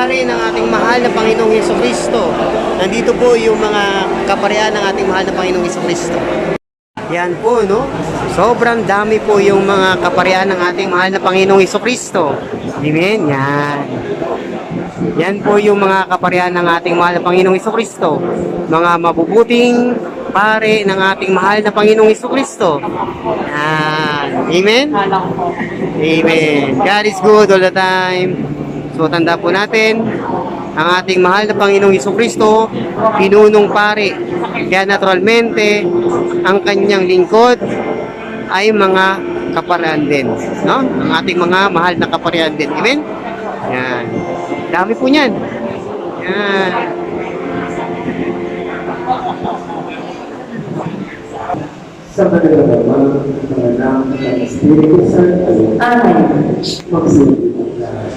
pare ng ating mahal na Panginoong Jesucristo. Nandito po yung mga kaparian ng ating mahal na Panginoong Jesucristo. Yan po, no? Sobrang dami po yung mga kaparian ng ating mahal na Panginoong Jesucristo. Amen? Yan. Yan po yung mga kaparian ng ating mahal na Panginoong Jesucristo. Mga mabubuting pare ng ating mahal na Panginoong Jesucristo. Yan. Amen? Amen. God is good all the time. So, tanda po natin, ang ating mahal na Panginoong Jesucristo, pinunong pare. Kaya naturalmente, ang kanyang lingkod ay mga kaparian din. No? Ang ating mga mahal na kaparian din. Amen? Yan. Dami po niyan. Yan. Sa kanila mga naman ng Espiritu Santo ay magsilbi na.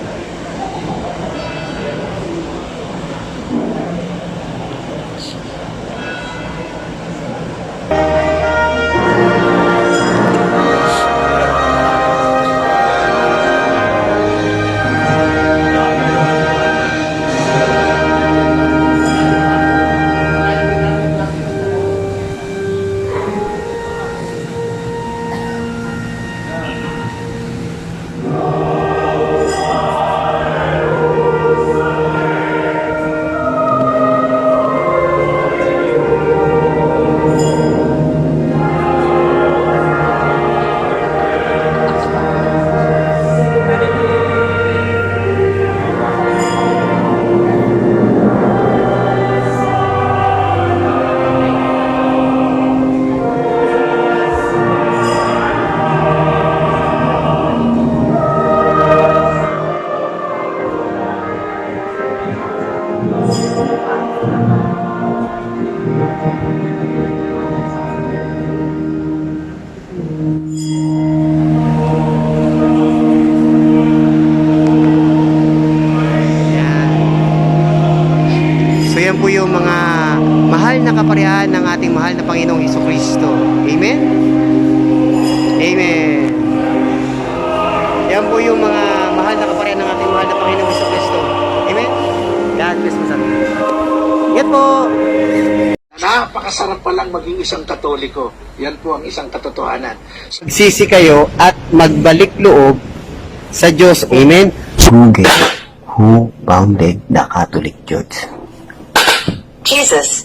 So yan po yung mga mahal na kaparihan ng ating mahal na Panginoong Jesucristo. Amen? Amen. Yan po yung mga mahal na kaparihan ng ating mahal na Panginoong Jesucristo. Amen? God bless po sa atin. Yan po. Napakasarap palang maging isang Katoliko. Yan po ang isang katotohanan. Magsisi kayo at magbalik loob sa Diyos. Amen? Who founded the Catholic Church? Jesus.